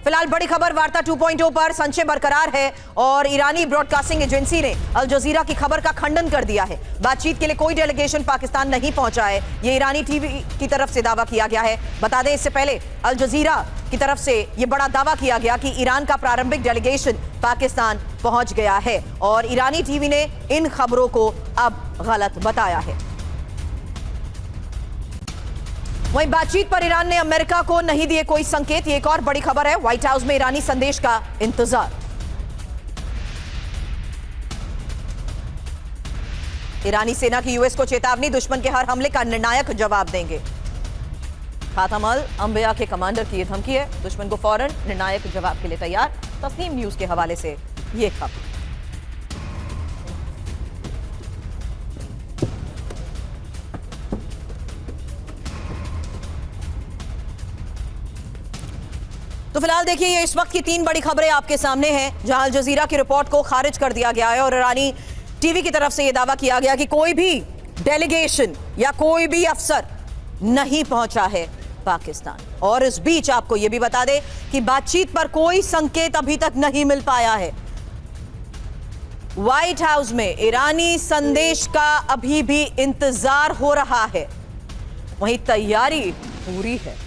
फिलहाल बड़ी खबर वार्ता 2.0 पर संशय बरकरार है और ईरानी ब्रॉडकास्टिंग एजेंसी ने अल जजीरा की खबर का खंडन कर दिया है। बातचीत के लिए कोई डेलीगेशन पाकिस्तान नहीं पहुंचा है, ये ईरानी टीवी की तरफ से दावा किया गया है। बता दें, इससे पहले अल जजीरा की तरफ से यह बड़ा दावा किया गया कि ईरान का प्रारंभिक डेलीगेशन पाकिस्तान पहुंच गया है और ईरानी टीवी ने इन खबरों को अब गलत बताया है। वहीं बातचीत पर ईरान ने अमेरिका को नहीं दिए कोई संकेत, ये एक और बड़ी खबर है। व्हाइट हाउस में ईरानी संदेश का इंतजार। ईरानी सेना की यूएस को चेतावनी, दुश्मन के हर हमले का निर्णायक जवाब देंगे। खातम अल अंबिया के कमांडर की यह धमकी है, दुश्मन को फौरन निर्णायक जवाब के लिए तैयार। तस्नीम न्यूज के हवाले से यह खबर। तो फिलहाल देखिए, ये इस वक्त की तीन बड़ी खबरें आपके सामने हैं, जहां अल जजीरा की रिपोर्ट को खारिज कर दिया गया है और ईरानी टीवी की तरफ से यह दावा किया गया कि कोई भी डेलीगेशन या कोई भी अफसर नहीं पहुंचा है पाकिस्तान। और इस बीच आपको यह भी बता दें कि बातचीत पर कोई संकेत अभी तक नहीं मिल पाया है। व्हाइट हाउस में ईरानी संदेश का अभी भी इंतजार हो रहा है, वहीं तैयारी पूरी है।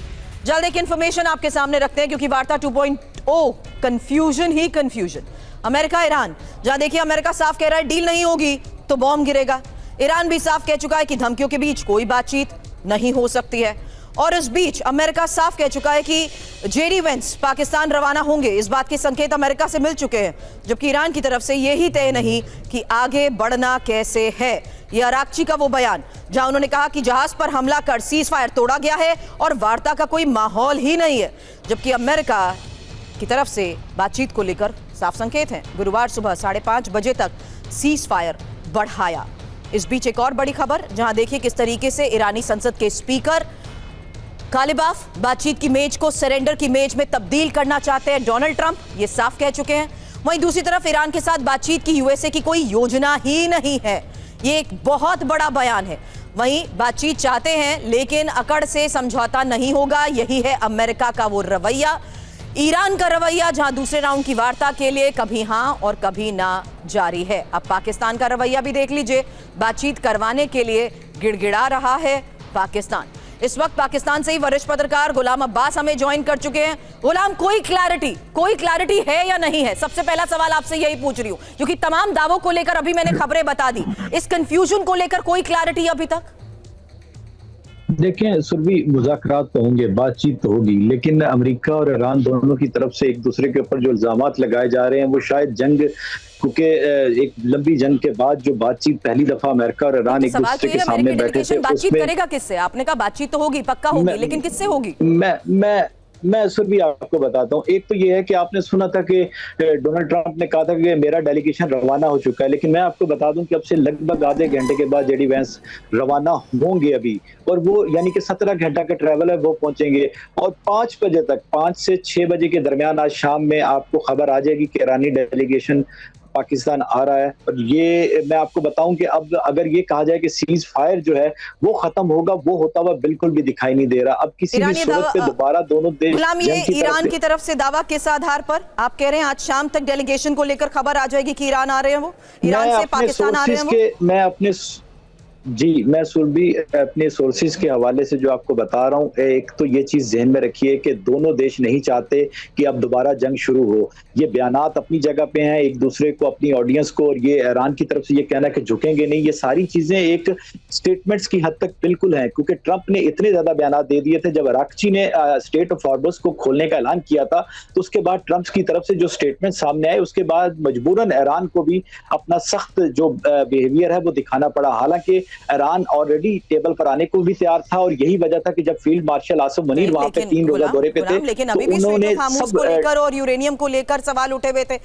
जल्द एक इंफॉर्मेशन आपके सामने रखते हैं, क्योंकि वार्ता 2.0 कंफ्यूजन ही कंफ्यूजन। अमेरिका ईरान, जहां देखिए अमेरिका साफ कह रहा है डील नहीं होगी तो बॉम्ब गिरेगा। ईरान भी साफ कह चुका है कि धमकियों के बीच कोई बातचीत नहीं हो सकती है। और इस बीच अमेरिका साफ कह चुका है कि जेडी वेंस पाकिस्तान रवाना होंगे। इस बात के संकेत अमेरिका से मिल चुके हैं, जबकि ईरान की तरफ से यही तय नहीं कि आगे बढ़ना कैसे है। यह अराक्ची का वो बयान जहां उन्होंने कहा कि जहाज पर हमला कर सीज फायर तोड़ा गया है और वार्ता का कोई माहौल ही नहीं है, जबकि अमेरिका की तरफ से बातचीत को लेकर साफ संकेत हैं। गुरुवार सुबह 5:30 बजे तक सीज फायर बढ़ाया। इस बीच एक और बड़ी खबर, जहां देखिए किस तरीके से ईरानी संसद के स्पीकर कालिबाफ बातचीत की मेज को सरेंडर की मेज में तब्दील करना चाहते हैं। डोनाल्ड ट्रंप ये साफ कह चुके हैं। वहीं दूसरी तरफ ईरान के साथ बातचीत की यूएसए की कोई योजना ही नहीं है, ये एक बहुत बड़ा बयान है। वहीं बातचीत चाहते हैं लेकिन अकड़ से समझौता नहीं होगा, यही है अमेरिका का वो रवैया। ईरान का रवैया जहां दूसरे राउंड की वार्ता के लिए कभी हां और कभी ना जारी है। अब पाकिस्तान का रवैया भी देख लीजिए, बातचीत करवाने के लिए गिड़गिड़ा रहा है पाकिस्तान। इस वक्त पाकिस्तान से ही वरिष्ठ पत्रकार गुलाम अब्बास हमें ज्वाइन कर चुके हैं। गुलाम, कोई क्लैरिटी है या नहीं है? सबसे पहला सवाल आपसे यही पूछ रही हूं, क्योंकि तमाम दावों को लेकर अभी मैंने खबरें बता दी, इस कंफ्यूजन को लेकर कोई क्लैरिटी अभी तक? देखें सुरभि, मुज़ाकरात तो होंगे, बातचीत तो होगी, लेकिन अमेरिका और ईरान दोनों की तरफ से एक दूसरे के ऊपर जो इल्जामात लगाए जा रहे हैं वो शायद जंग, क्योंकि एक लंबी जंग के बाद जो बातचीत पहली दफा अमेरिका और ईरान एक दूसरे के सामने बैठे थे, बातचीत करेगा किससे? आपने कहा बातचीत तो होगी, पक्का होगी, लेकिन किससे होगी? मैं सुरभि आपको बताता हूँ। एक तो ये है कि आपने सुना था कि डोनाल्ड ट्रंप ने कहा था कि मेरा डेलीगेशन रवाना हो चुका है, लेकिन मैं आपको बता दूं कि अब से लगभग आधे घंटे के बाद जेडी वेंस रवाना होंगे अभी, और वो यानी कि 17 घंटा का ट्रैवल है, वो पहुंचेंगे और 5 बजे तक, 5 से 6 बजे के दरमियान आज शाम में आपको खबर आ जाएगी कि ईरानी डेलीगेशन पाकिस्तान आ रहा है। और ये मैं आपको बताऊं कि अब अगर ये कहा जाए कि सीज फायर जो है वो खत्म होगा, वो होता हुआ बिल्कुल भी दिखाई नहीं दे रहा। अब किसी भी सूरत पे दोबारा दोनों देश, गुलाम, ये ईरान की तरफ से दावा किस आधार पर आप कह रहे हैं आज शाम तक डेलीगेशन को लेकर खबर आ जाएगी कि ईरान आ रहे हैं, वो ईरान से पाकिस्तान आ रहे हैं? मैं सुरभि अपने सोर्सेज के हवाले से जो आपको बता रहा हूँ, एक तो ये चीज ज़हन में रखिए कि दोनों देश नहीं चाहते कि अब दोबारा जंग शुरू हो। ये बयानात अपनी जगह पे हैं, एक दूसरे को, अपनी ऑडियंस को, और ये ईरान की तरफ से ये कहना कि झुकेंगे नहीं, ये सारी चीजें एक स्टेटमेंट्स की हद तक बिल्कुल हैं, क्योंकि ट्रंप ने इतने ज्यादा बयानात दे दिए थे। जब अराक्ची ने स्टेट ऑफ हॉर्मस को खोलने का ऐलान किया था, तो उसके बाद ट्रंप की तरफ से जो स्टेटमेंट सामने आए, उसके बाद मजबूरन ईरान को भी अपना सख्त जो बिहेवियर है वो दिखाना पड़ा। हालांकि ईरान ऑलरेडी टेबल पर आने को भी तैयार था, और यही वजह था कि जब फील्ड मार्शल आसिम मुनीर वहां पे 3 रोजा दौरे पे थे, लेकिन अभी भी उन्होंने सब को लेकर और यूरेनियम को लेकर सवाल उठे हुए थे।